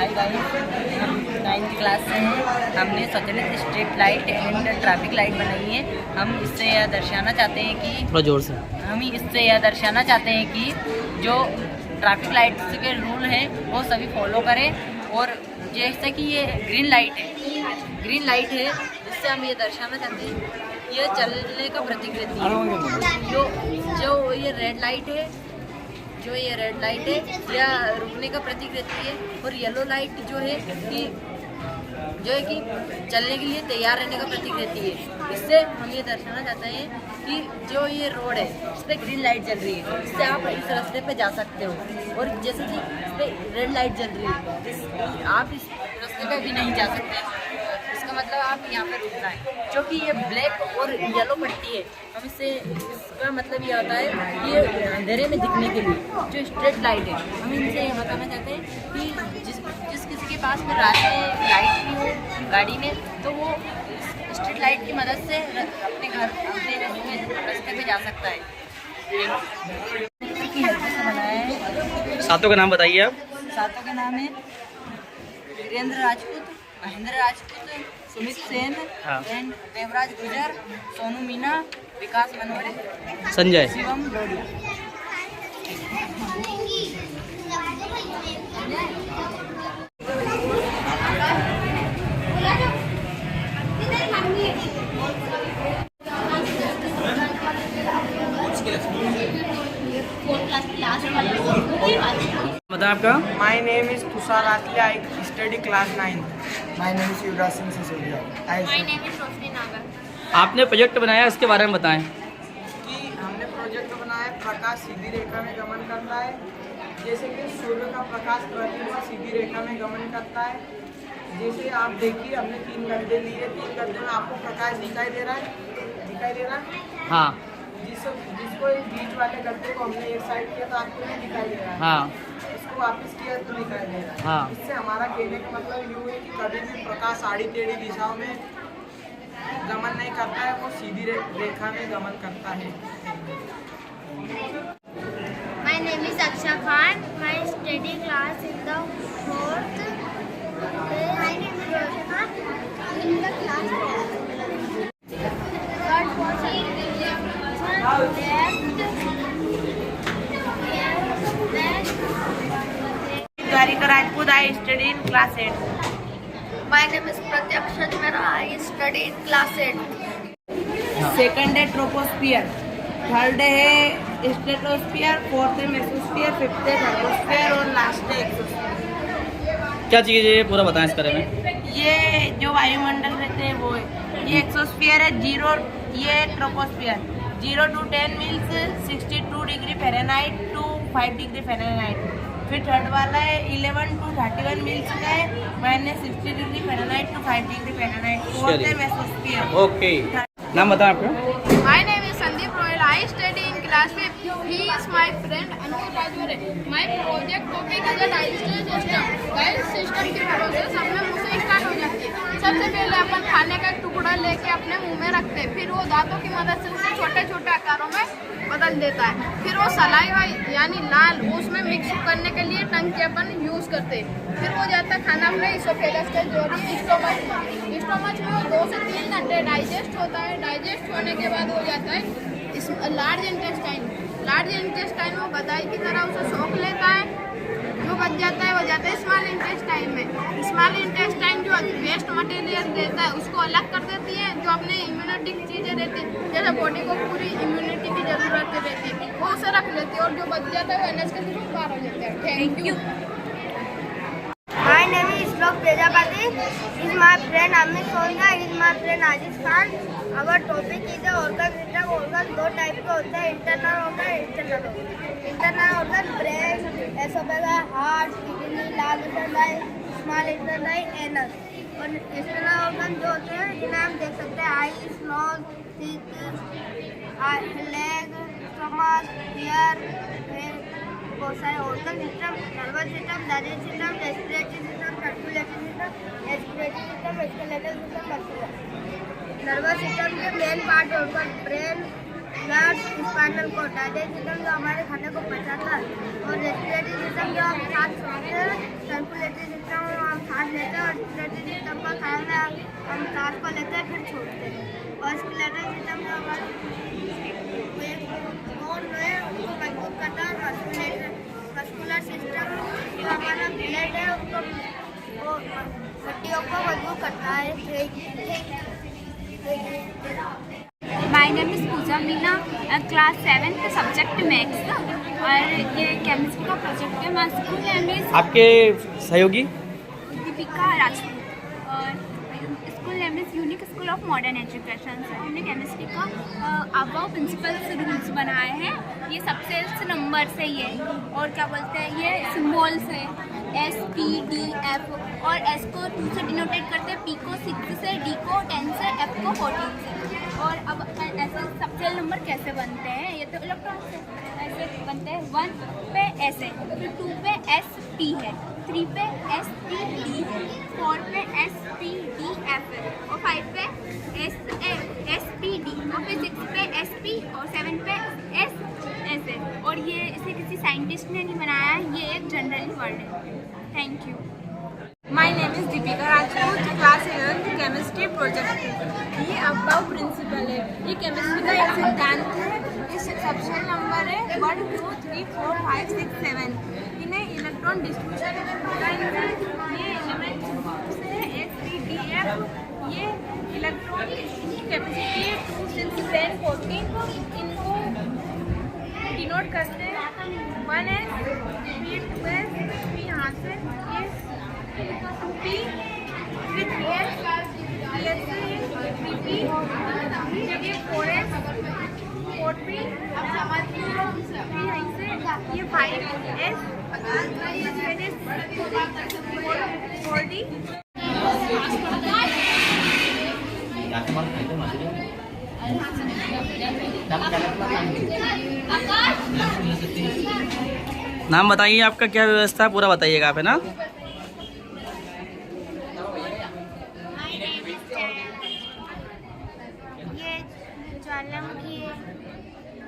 Hi guys, हम 9th class से हैं। हमने स्वचालित street light and traffic light बनाई है। हम इससे यह दर्शाना चाहते हैं कि थोड़ा जोर से जो ट्रैफिक लाइट्स के रूल हैं वो सभी फॉलो करें। और जैसे कि ये ग्रीन लाइट है जिससे हम ये दर्शाना चाहते हैं ये चलने का प्रतीक रहती है। जो ये रेड लाइट है या रुकने का प्रतीक रहती है। और येलो लाइट जो है कि चलने के लिए तैयार रहने का प्रतीक रहती है। इससे हम ये दर्शाना चाहते हैं कि जो ये रोड है इस पर ग्रीन लाइट जल रही है, इससे आप इस रास्ते पे जा सकते हो। और जैसे कि इस पर रेड लाइट जल रही है, आप इस रास्ते पे भी नहीं जा सकते। इसका मतलब आप यहाँ पे रुकना है। जो कि ये ब्लैक और येलो पट्टी है, हम इसका मतलब ये होता है ये अंधेरे में दिखने के लिए जो स्ट्रीट लाइट है। हम इनसे ये बताना चाहते हैं कि जिस किसी के पास में रात में लाइट नहीं हो गाड़ी में, तो वो स्ट्रीट लाइट की मदद से अपने रास्ते पे जा सकता है। की हेल्प से बनाया है। सातों का नाम बताइए आप। सातों के नाम है वीरेंद्र राजपूत, महेंद्र राजपूत, सुमित सेन एंड देवराज गुजर, सोनू मीना, विकास मनोरे, संजय, शिवम लोडिया। बताएं आपका। My name is Tushar Atle. I study class 9. My name is Yuvraj Singh Sisodia. My name is Roshni Nagar. आपने प्रोजेक्ट बनाया इसके बारे में बताएं। कि हमने प्रोजेक्ट बनाया प्रकाश सीधी रेखा में गमन करता है। जैसे कि सूर्य का प्रकाश प्रतिदिन सीधी रेखा में गमन करता है। जैसे आप देखिए हमने 3 गड्ढे लिए, 3 गड्ढे में आपको प्रकाश दिखाई दे रहा है। हाँ जिसको इस बीच वाले गड्ढे को हमने एक साइड किया तो आपको नहीं दिखाई दे रहा है। हाँ इसको वापस किया तो दिखाई दे रहा है। हाँ। इससे हमारा कहने का मतलब यूँ है कि कभी भी प्रकाश आड़ी टेढ़ी दिशाओं में गमन नहीं करता है, वो सीधी रेखा में गमन करता है। My name is Aksha Khan. My study class in the 4th. My name is Roshna. In the class 4th. Garika Rajput. I study in class 8. My name is Pratyaksha Mehra. I study in class 8. Second है troposphere, third है stratosphere, fourth है mesosphere, fifth है thermosphere और last है exosphere. क्या चीज़ है ये पूरा बताएं इस बारे में। ये जो वायुमंडल रहते हैं वो है। ये एक्सोस्फियर है, ये troposphere. 0 to 10 means 62 degree Fahrenheit to 5 degree Fahrenheit. फिर थर्ड वाला है 11 to 31 मीन्स का है -60 degree Fahrenheit to 5 degree Fahrenheit. Fourth है मेसोस्फियर। ओके, नाम बताएं आपका। My name is Sandeep Royal. I study in class 5. He is my friend Anuj Rajware. My project topic is a digestive system. Digestive system की process अपने मुंह से start हो जाती है। सबसे पहले अपन खाने का एक टुकड़ा लेके अपने मुंह में रखते हैं, फिर वो दांतों की मदद से उसे छोटे छोटे आकारों में बदल देता है। फिर वो सलाइवा यानी लाल उसमें मिक्स करने के लिए टंग के अपन यूज़ करते हैं। फिर वो जाता है खाना अपने इसोफेगस के जरिए स्टोमच में वो 2 से 3 घंटे डाइजेस्ट होता है। डाइजेस्ट होने के बाद हो जाता है लार्ज इंटेस्टाइन वो गदाई की तरह उसे सोख लेता है। जो बच जाता है वो जाता है स्मॉल इंटेस्टाइन में। स्मॉल इंटेस्टाइन जो वेस्ट मटेरियल देता है उसको अलग कर देती है। जो अपने इम्यूनिटी की चीज़ें रहती है, जैसे बॉडी को पूरी इम्यूनिटी की ज़रूरत रहती है, वो उसे रख लेती है। और जो बच जाता है वो एनएस के थ्रू बाहर हो जाता है। Thank you. My name is Shlok Prajapati. Is my friend Amit Sonia. Is my friend Aziz Khan. Our topic is the organ system. Organ 2 type के होते हैं, internal organ, external organ. Internal organ brain, oesophagus, heart, kidney, large intestine, small intestine, anus. और external organ जो होते हैं जिन्हें हम देख सकते हैं eyes, nose, teeth, leg, stomach, ear, बहुत सारे organ system, nervous system, digestive system, respiratory system, circulatory system, excretory system, skeletal system, muscular. Nervous system के मेन पार्ट होकर brain, blood spinal cord, digestive system जो हमारे खाने को पचाता है, और रेस्पिरेटरी सिस्टम जो हम सांस छोड़ते हैं, सर्कुलेटरी सिस्टम हम सांस लेते हैं, और रेस्पिरेटरी सिस्टम का काम है हम सांस को लेते हैं फिर छोड़ते हैं, और स्केलेटल सिस्टम जो हमारे बोन है उसको मजबूत करता है, मस्कुलर सिस्टम जो हमारा ब्लड है उसको हड्डियों को मजबूत करता है। My name is Pooja Meena, class 7 subject maths, और ये केमिस्ट्री का प्रोजेक्ट है। माय स्कूल नेम इज़ आपके सहयोगी? दीपिका राजपूत, और school name is unique school of modern education. हमने केमिस्ट्री का अबव प्रिंसिपल्स रूल्स बनाए हैं। ये सबसे नंबर से ये, और क्या बोलते हैं, ये सिम्बॉल्स है S, P, D, F, और S को 2 से डिनोटेट करते हैं, P को 6 से, D को 10 से, F को 14 से। और अब ऐसे सबसे नंबर कैसे बनते हैं, ये तो इलेक्ट्रॉन से ऐसे बनते हैं। 1 पे S है, फिर 2 पे S P है, 3 पे S P D है, 4 पे S P D F है, और 5 पे S P D, और फिर 6 पे S P, और 7 पे S है। और ये इसे किसी साइंटिस्ट ने नहीं बनाया है, ये एक जनरल वर्ड है। Thank you. My name is Deepika Rajput, class 11 chemistry project. ये अबव प्रिंसिपल है, ये केमिस्ट्री का एक सिद्धांत है। इस सबसे नंबर है 1, 2, 3, 4, 5, 6, 7। इन्हें इलेक्ट्रॉन डिस्ट्रीब्यूशन होता है। ये एलिमेंट से S, P, D, F, ये इलेक्ट्रॉन की कैपेसिटी है 2, 6, 10, 14। इनको डिनोट करते हैं 1S, P, 2S, P यहाँ से, ये 2P, फिर 3S, 3P, जब ये 4S, 4P, फिर यहीं से ये 5S, फिर 4D। नाम बताइए आपका, क्या व्यवस्था है, पूरा बताइएगा आप, है ना? ये ज्वालामुखी है,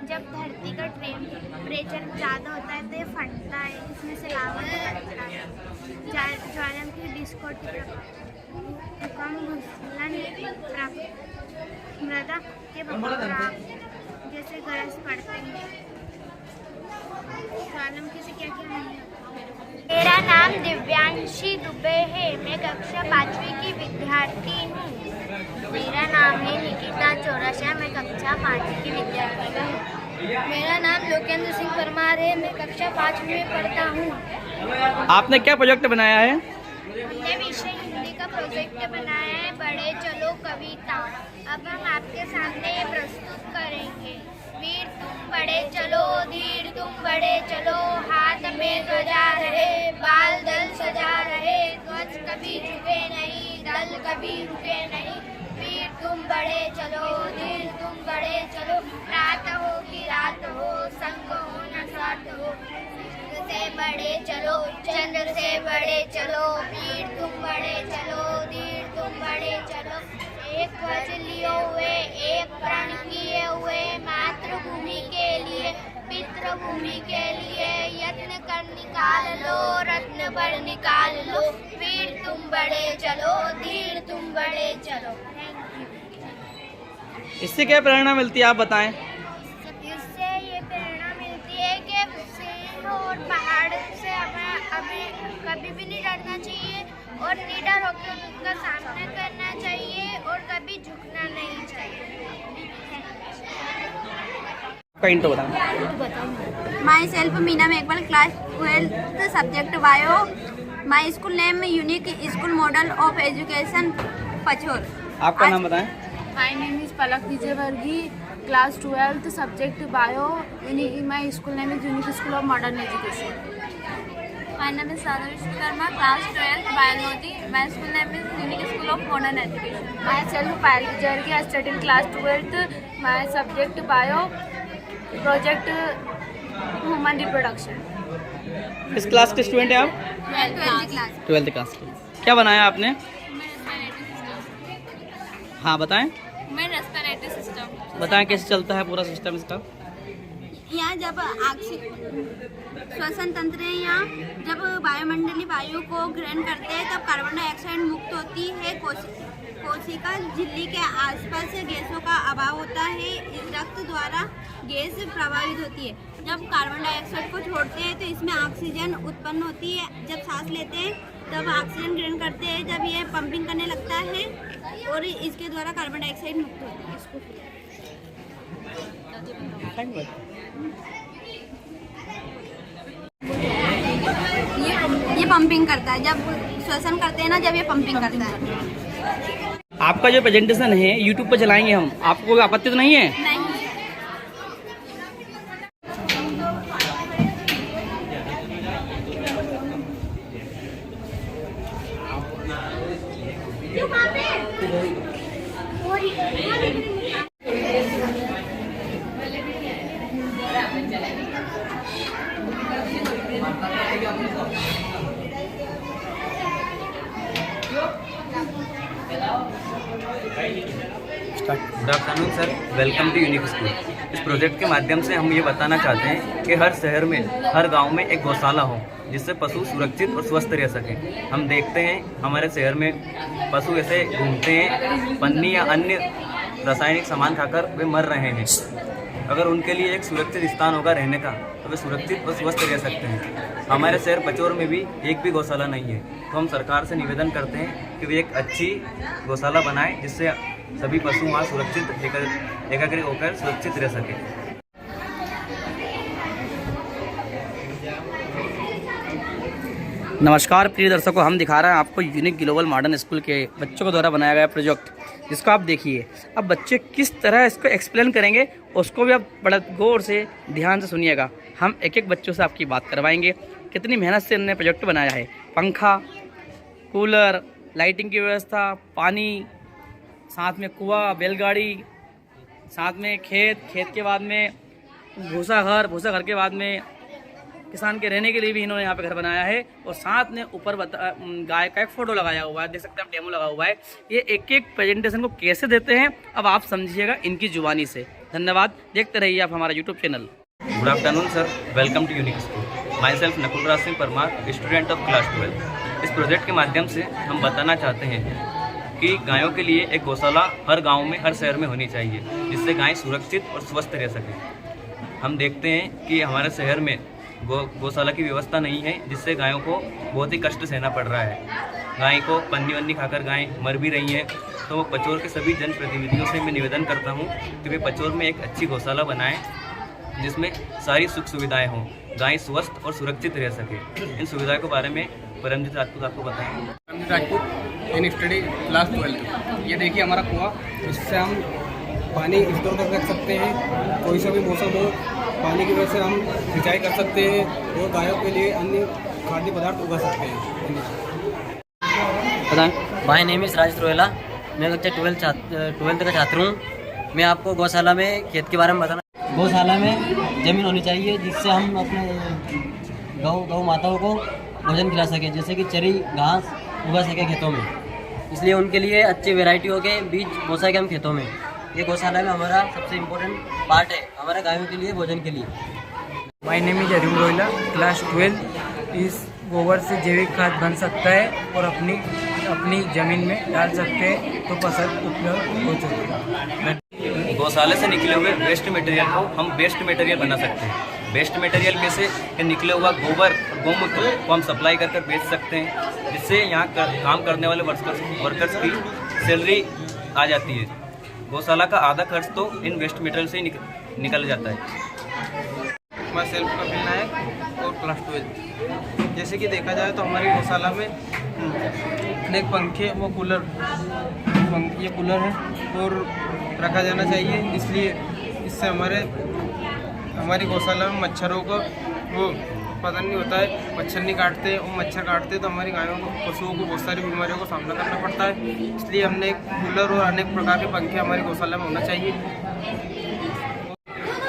जब धरती का टेम्परेचर ज़्यादा होता है तो ये फटता है, इसमें से लावा निकलता है। ज्वालामुखी विस्फोट कम भूस्खलन मृदा के भाप जैसे गरज पड़ते हैं। ज्वालामुखी से क्या क्या है? मेरा नाम दिव्यांशी दुबे है, मैं कक्षा 5वीं की विद्यार्थी हूँ। मेरा नाम है निकिता चौरसिया, मैं कक्षा 5वीं की विद्यार्थी हूँ। मेरा नाम लोकेंद्र सिंह परमार है, मैं कक्षा 5वीं में पढ़ता हूँ। आपने क्या प्रोजेक्ट बनाया है? हमने विषय हिंदी का प्रोजेक्ट बनाया है, बढ़े चलो कविता। अब हम आपके सामने ये प्रस्तुत करेंगे। वीर तुम बढ़े चलो, धीर तुम बढ़े चलो, हाथ में ध्वजा रहे, बाल दल सजा रहे, ध्वज कभी झुके नहीं, दल कभी रुके नहीं। वीर तुम बढ़े चलो, धीर तुम बढ़े चलो, रात हो कि रात हो, संग हो न साथ हो। से बढ़े चलो, चंद्र से बढ़े चलो, वीर तुम बढ़े चलो, धीर तुम बढ़े चलो। एक ध्वज लिए हुए, एक प्रण किए हुए, मातृभूमि के लिए, पितृभूमि के लिए, यत्न कर निकाल लो, रत्न पर निकाल लो। वीर तुम बढ़े चलो, धीर तुम बढ़े चलो। इससे क्या प्रेरणा मिलती है, आप बताएं? इससे ये प्रेरणा मिलती है कि सिंह और पहाड़ से हमें कभी भी नहीं डरना चाहिए, और निडर होकर उनका सामना करना चाहिए, और कभी झुकना नहीं चाहिए। पॉइंट बताएं। Myself Meena Meghwal, class 12 subject bio. My school name unique school model of education Pachore. आपका नाम बताएं। My name is Palak Vijayvargi, class 12 subject bio. My school name is unique school of modern education. My name is Sadhu Vishwakarma, class 12 biology. My school name is unique school of modern education. Myself Payal Vijayvargi, I study in class 12th। My subject bio, project human reproduction. किस class के student हैं आप? 12th class. 12th class के। क्या बनाया आपने? हाँ बताएं। Main respiratory system. बताएं कैसे चलता है पूरा सिस्टम इसका? यहाँ जब श्वसन तंत्र है, यहाँ जब वायुमंडलीय वायु को ग्रहण करते हैं तब कार्बन डाइऑक्साइड मुक्त होती है। कोशिका झिल्ली के आसपास गैसों का अभाव होता है, इस रक्त द्वारा गैस प्रभावित होती है। जब कार्बन डाइऑक्साइड को छोड़ते हैं तो इसमें ऑक्सीजन उत्पन्न होती है। जब सांस लेते हैं तब ऑक्सीजन ग्रहण करते हैं। जब ये पंपिंग करने लगता है और इसके द्वारा कार्बन डाइऑक्साइड मुक्त होती है। ये पंपिंग करता है, जब श्वसन करते हैं ना, जब ये पंपिंग करता है। आपका जो प्रेजेंटेशन है यूट्यूब पर चलाएंगे हम, आपको कोई आपत्ति तो नहीं है? नहीं। Good afternoon sir, welcome to unique school. इस प्रोजेक्ट के माध्यम से हम ये बताना चाहते हैं कि हर शहर में, हर गांव में एक गौशाला हो जिससे पशु सुरक्षित और स्वस्थ रह सकें। हम देखते हैं हमारे शहर में पशु ऐसे घूमते हैं, पन्नी या अन्य रासायनिक सामान खाकर वे मर रहे हैं। अगर उनके लिए एक सुरक्षित स्थान होगा रहने का तो वे सुरक्षित और स्वस्थ रह सकते हैं। हमारे शहर पचौर में भी एक भी गौशाला नहीं है, तो हम सरकार से निवेदन करते हैं कि वे एक अच्छी गौशाला बनाएं जिससे सभी पशु वहाँ सुरक्षित एकाग्र होकर सुरक्षित रह सके। नमस्कार प्रिय दर्शकों, हम दिखा रहे हैं आपको यूनिक ग्लोबल मॉडर्न स्कूल के बच्चों के द्वारा बनाया गया प्रोजेक्ट, जिसको आप देखिए। अब बच्चे किस तरह इसको एक्सप्लेन करेंगे उसको भी आप बड़ा गौर से ध्यान से सुनिएगा। हम एक एक बच्चों से आपकी बात करवाएंगे कितनी मेहनत से इन्होंने प्रोजेक्ट बनाया है। पंखा, कूलर, लाइटिंग की व्यवस्था, पानी, साथ में कुआं, बैलगाड़ी, साथ में खेत के बाद में भूसा घर के बाद में किसान के रहने के लिए भी इन्होंने यहाँ पे घर बनाया है। और साथ में ऊपर गाय का एक फोटो लगाया हुआ है, देख सकते हैं, डेमो लगा हुआ है। ये एक एक प्रेजेंटेशन को कैसे देते हैं अब आप समझिएगा इनकी जुबानी से। धन्यवाद, देखते रहिए आप हमारा YouTube channel. Good afternoon sir, welcome to unique school. Myself Nakul Raj Singh Parmar, student of class 12। इस प्रोजेक्ट के माध्यम से हम बताना चाहते हैं कि गायों के लिए एक गौशाला हर गाँव में, हर शहर में होनी चाहिए जिससे गायें सुरक्षित और स्वस्थ रह सकें। हम देखते हैं कि हमारे शहर में गौशाला की व्यवस्था नहीं है, जिससे गायों को बहुत ही कष्ट सहना पड़ रहा है। गाय को पन्नी वन्नी खाकर गायें मर भी रही हैं। तो पचौर के सभी जनप्रतिनिधियों से मैं निवेदन करता हूं कि वे पचौर में एक अच्छी गौशाला बनाएं जिसमें सारी सुख सुविधाएं हों, गाय स्वस्थ और सुरक्षित रह सके। इन सुविधाओं के बारे में परमजीत राजपूत आपको बताएंगे। Paramjit Rajput, in study class 12। ये देखिए हमारा कुआं, इससे हम पानी स्टोर कर रख सकते हैं। कोई सा भी मौसम हो, पानी की वजह से हम सिंचाई कर सकते हैं और गायों के लिए अन्य खाद्य पदार्थ उगा सकते हैं। बताएं। My name is Rajesh Rohela, मैं कक्षा 12th का छात्र हूँ। मैं आपको गौशाला में खेत के बारे में बताना। गौशाला में ज़मीन होनी चाहिए जिससे हम अपने गौ माताओं को भोजन खिला सकें, जैसे कि चरी घास उगा सकें खेतों में। इसलिए उनके लिए अच्छी वैरायटियों के बीज बो सकें हम खेतों में। ये गौशाला में हमारा सबसे इम्पोर्टेंट पार्ट है हमारे गायों के लिए, भोजन के लिए। My name is Arim Rohila, class 12। इस गोबर से जैविक खाद बन सकता है और अपनी ज़मीन में डाल सकते हैं तो फसल उपलब्ध हो सकती है। गौशाला से निकले हुए वेस्ट मटेरियल को हम बेस्ट मटेरियल बना सकते हैं। बेस्ट मटेरियल में से निकले हुआ गोबर और गौमूत्र को हम सप्लाई कर बेच सकते हैं, जिससे यहाँ काम करने वाले वर्कर्स की सैलरी आ जाती है। गौशाला का आधा खर्च तो इन वेस्ट मटेरियल से ही निकल जाता है। मैं सेल्फ कपिल नायक और क्लास 12। जैसे कि देखा जाए तो हमारी गौशाला में अनेक पंखे व कूलर, ये कूलर है और रखा जाना चाहिए। इसलिए इससे हमारी गौशाला में मच्छरों को वो पता नहीं होता है, मच्छर नहीं काटते। और मच्छर काटते तो हमारी गायों को, पशुओं को बहुत सारी बीमारियों का सामना करना पड़ता है। इसलिए हमने एक कूलर और अनेक प्रकार के पंखे हमारी गौशाला में होना चाहिए।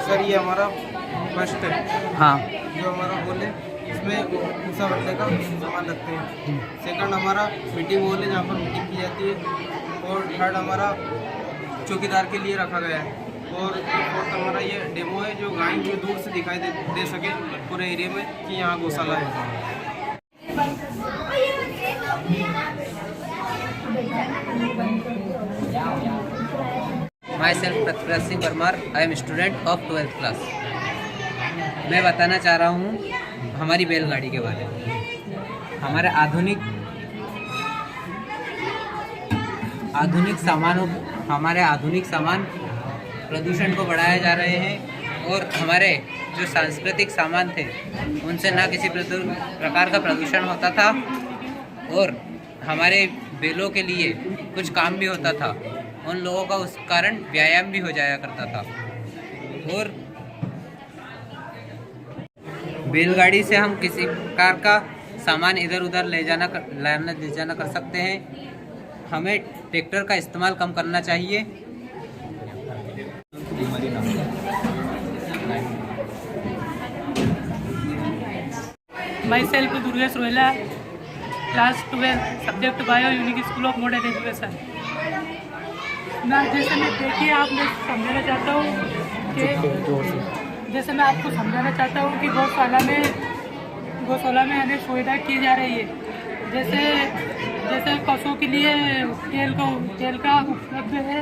सर ये हमारा फर्स्ट है, हाँ, जो हमारा हॉल है, इसमें भूसा भरने का सामान रखते हैं। सेकंड हमारा मीटिंग हॉल है जहाँ पर मीटिंग की जाती है। और थर्ड हमारा चौकीदार के लिए रखा गया है। और एक और हमारा ये डेमो है जो गाय जो दूर से दिखाई दे सके पूरे एरिया में कि यहाँ गौशाला है। My self Prithviraj Singh Parmar, I am student of 12th class. मैं बताना चाह रहा हूँ हमारी बैलगाड़ी के बारे में। हमारे आधुनिक सामान प्रदूषण को बढ़ाए जा रहे हैं और हमारे जो सांस्कृतिक सामान थे उनसे ना किसी प्रकार का प्रदूषण होता था और हमारे बैलों के लिए कुछ काम भी होता था। उन लोगों का उस कारण व्यायाम भी हो जाया करता था। और बैलगाड़ी से हम किसी प्रकार का सामान इधर उधर ले जाना कर सकते हैं। हमें ट्रैक्टर का इस्तेमाल कम करना चाहिए। Myself Durgesh Rohila, class 12 subject bio, unique school of modern education. मैं देखिए आप मैं समझाना चाहता हूँ कि जैसे मैं आपको समझाना चाहता हूँ कि गौशाला में अनेक सुविधाएँ की जा रही है। जैसे पशुओं के लिए तेल का उपलब्ध है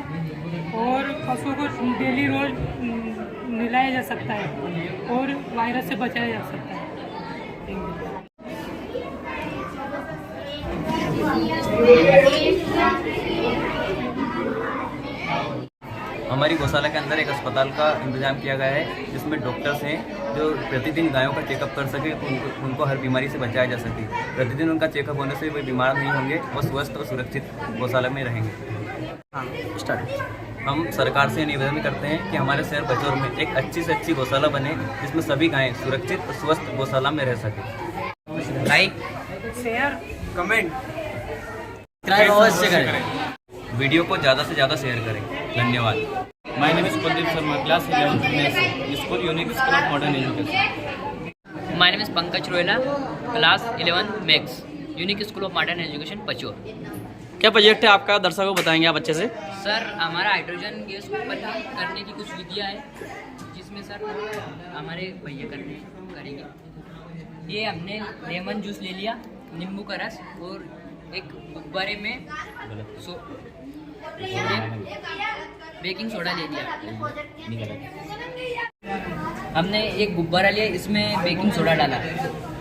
और पशुओं को डेली रोज नहलाया जा सकता है और वायरस से बचाया जा सकता है। हमारी गौशाला के अंदर एक अस्पताल का इंतजाम किया गया है जिसमें डॉक्टर्स हैं जो प्रतिदिन गायों का चेकअप कर सके, उनको हर बीमारी से बचाया जा सके। प्रतिदिन उनका चेकअप होने से वे बीमार नहीं होंगे और स्वस्थ और सुरक्षित गौशाला में रहेंगे। हम सरकार से निवेदन करते हैं कि हमारे शहर बचौर में एक अच्छी से अच्छी गौशाला बने जिसमें सभी गायें सुरक्षित और स्वस्थ गौशाला में रह सके। लाइक, शेयर, कमेंट, अवश्य करें। वीडियो को ज़्यादा से ज़्यादा शेयर करें। धन्यवाद। My name is Kuldeep Sharma, class 11 school unique school of modern education. My name is Pankaj Rohila, class 11 maths, unique school of modern education Pachore. क्या प्रोजेक्ट है आपका, दर्शकों को बताएंगे आप अच्छे से? सर हमारा हाइड्रोजन गैस उत्पन्न करने की कुछ विधियाँ है जिसमें सर हमारे भैया करेंगे। ये हमने लेमन जूस ले लिया, नींबू का रस और एक गुब्बारे में बेकिंग सोडा ले लिया। हमने एक गुब्बारा लिया, इसमें बेकिंग सोडा डाला।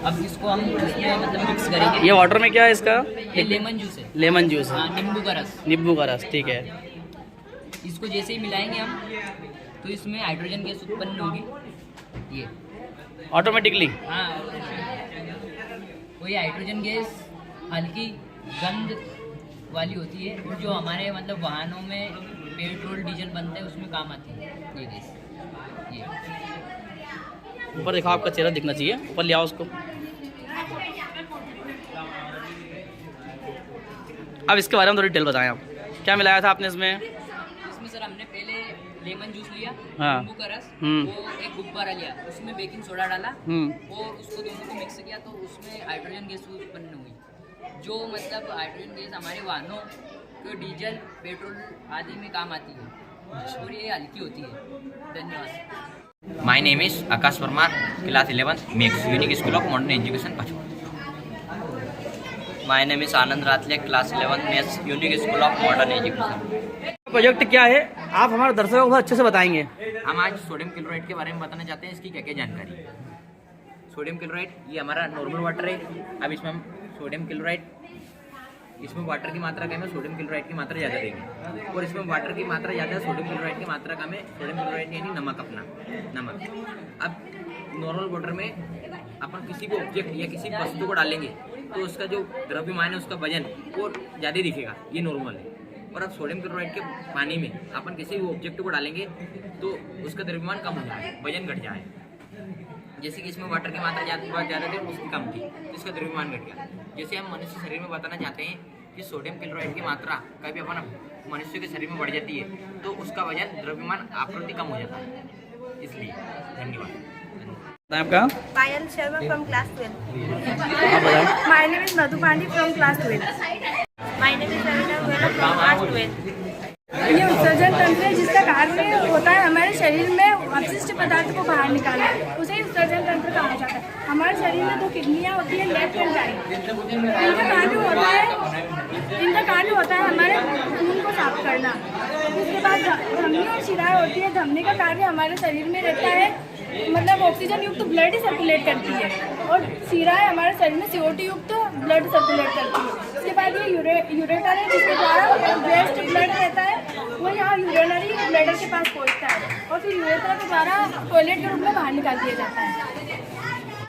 अब इसको हम इसमें मतलब मिक्स करेंगे। ये वाटर में क्या है इसका? ये लेमन जूस है। लेमन जूस है। हाँ, नींबू का रस। नींबू का रस, ठीक है। इसको जैसे ही मिलाएंगे हम तो इसमें हाइड्रोजन गैस उत्पन्न होगी, ये ऑटोमेटिकली। हाँ, वही हाइड्रोजन गैस हल्की गंध वाली होती है जो हमारे मतलब वाहनों में पेट्रोल डीजल बनते हैं उसमें काम आती है ये गैस। ये ऊपर देखो, आपका चेहरा दिखना चाहिए, ऊपर ले आओ उसको। अब इसके बारे में थोड़ी डिटेल बताएं आप, क्या मिलाया था आपने इसमें? इसमें सर हमने पहले लेमन जूस लिया, हाँ, नींबू का रस, वो एक गुब्बारा लिया, उसमें बेकिंग सोडा डाला और उसको दोनों को मिक्स किया तो उसमें हाइड्रोजन गैस उत्पन्न हुई। जो मतलब हाइड्रोजन गैस हमारे वाहनों को डीजल पेट्रोल आदि में काम आती है और ये हल्की होती है। धन्यवाद। My name is Akash Parmar, class 11 maths, unique school of modern education Pachaur. My name is Anand रातले, class 11 maths, unique school of modern education. Project क्या है आप हमारे दर्शकों को अच्छे से बताएंगे? हम आज सोडियम क्लोराइड के बारे में बताना चाहते हैं, इसकी क्या क्या जानकारी है। सोडियम क्लोराइड ये हमारा नॉर्मल वाटर है। अब इसमें हम सोडियम क्लोराइड, इसमें वाटर की मात्रा कम है, सोडियम क्लोराइड की मात्रा ज़्यादा देंगे। और इसमें वाटर की मात्रा ज़्यादा है, सोडियम क्लोराइड की मात्रा कम है। सोडियम क्लोराइड यानी नमक, अपना नमक। अब नॉर्मल वाटर में अपन किसी भी ऑब्जेक्ट या किसी वस्तु को डालेंगे तो उसका जो द्रव्यमान है उसका वजन वो ज़्यादा दिखेगा, ये नॉर्मल है। और अब सोडियम क्लोराइड के पानी में अपन किसी भी ऑब्जेक्ट को डालेंगे तो उसका द्रव्यमान कम हो जाए, वजन घट जाए। जैसे कि इसमें वाटर की मात्रा ज़्यादा थी उसकी कम थी तो इसका द्रव्यमान घट गया। जैसे हम मनुष्य शरीर में बताना चाहते हैं कि सोडियम क्लोराइड की मात्रा कभी अपन मनुष्य के शरीर में बढ़ जाती है तो उसका वजन द्रव्यमान आपूर्ति कम हो जाता है, इसलिए। धन्यवाद। आपका? Payal Sharma from class 12। My name is Madhu Pandey from class 12। My name is Raveena Goyal from class 12। उत्सर्जन तंत्र है जिसका कार्य होता है हमारे शरीर में अपशिष्ट पदार्थ को बाहर निकालना, उसे ही उत्सर्जन तंत्र कहा जाता है। हमारे शरीर में 2 किडनियाँ होती है, लेफ्ट एंड राइट। इनका कार्य होता है हमारे खून को साफ करना। उसके बाद धमनी और शिराएं होती है। धमनी का कार्य हमारे शरीर में रहता है, मतलब ऑक्सीजन युक्त ब्लड सर्कुलेट करती है, और शिराएं हमारे शरीर में CO2 युक्त ब्लड सर्कुलेट करती है। इसके बाद ये यूरेटर है जिसके द्वारा वेस्ट ब्लड रहता है वो यहाँ यूरिनरी ब्लैडर के पास पहुँचता है और फिर यूरेटर के द्वारा टॉयलेट के रूप में बाहर निकाल दिया जाता है।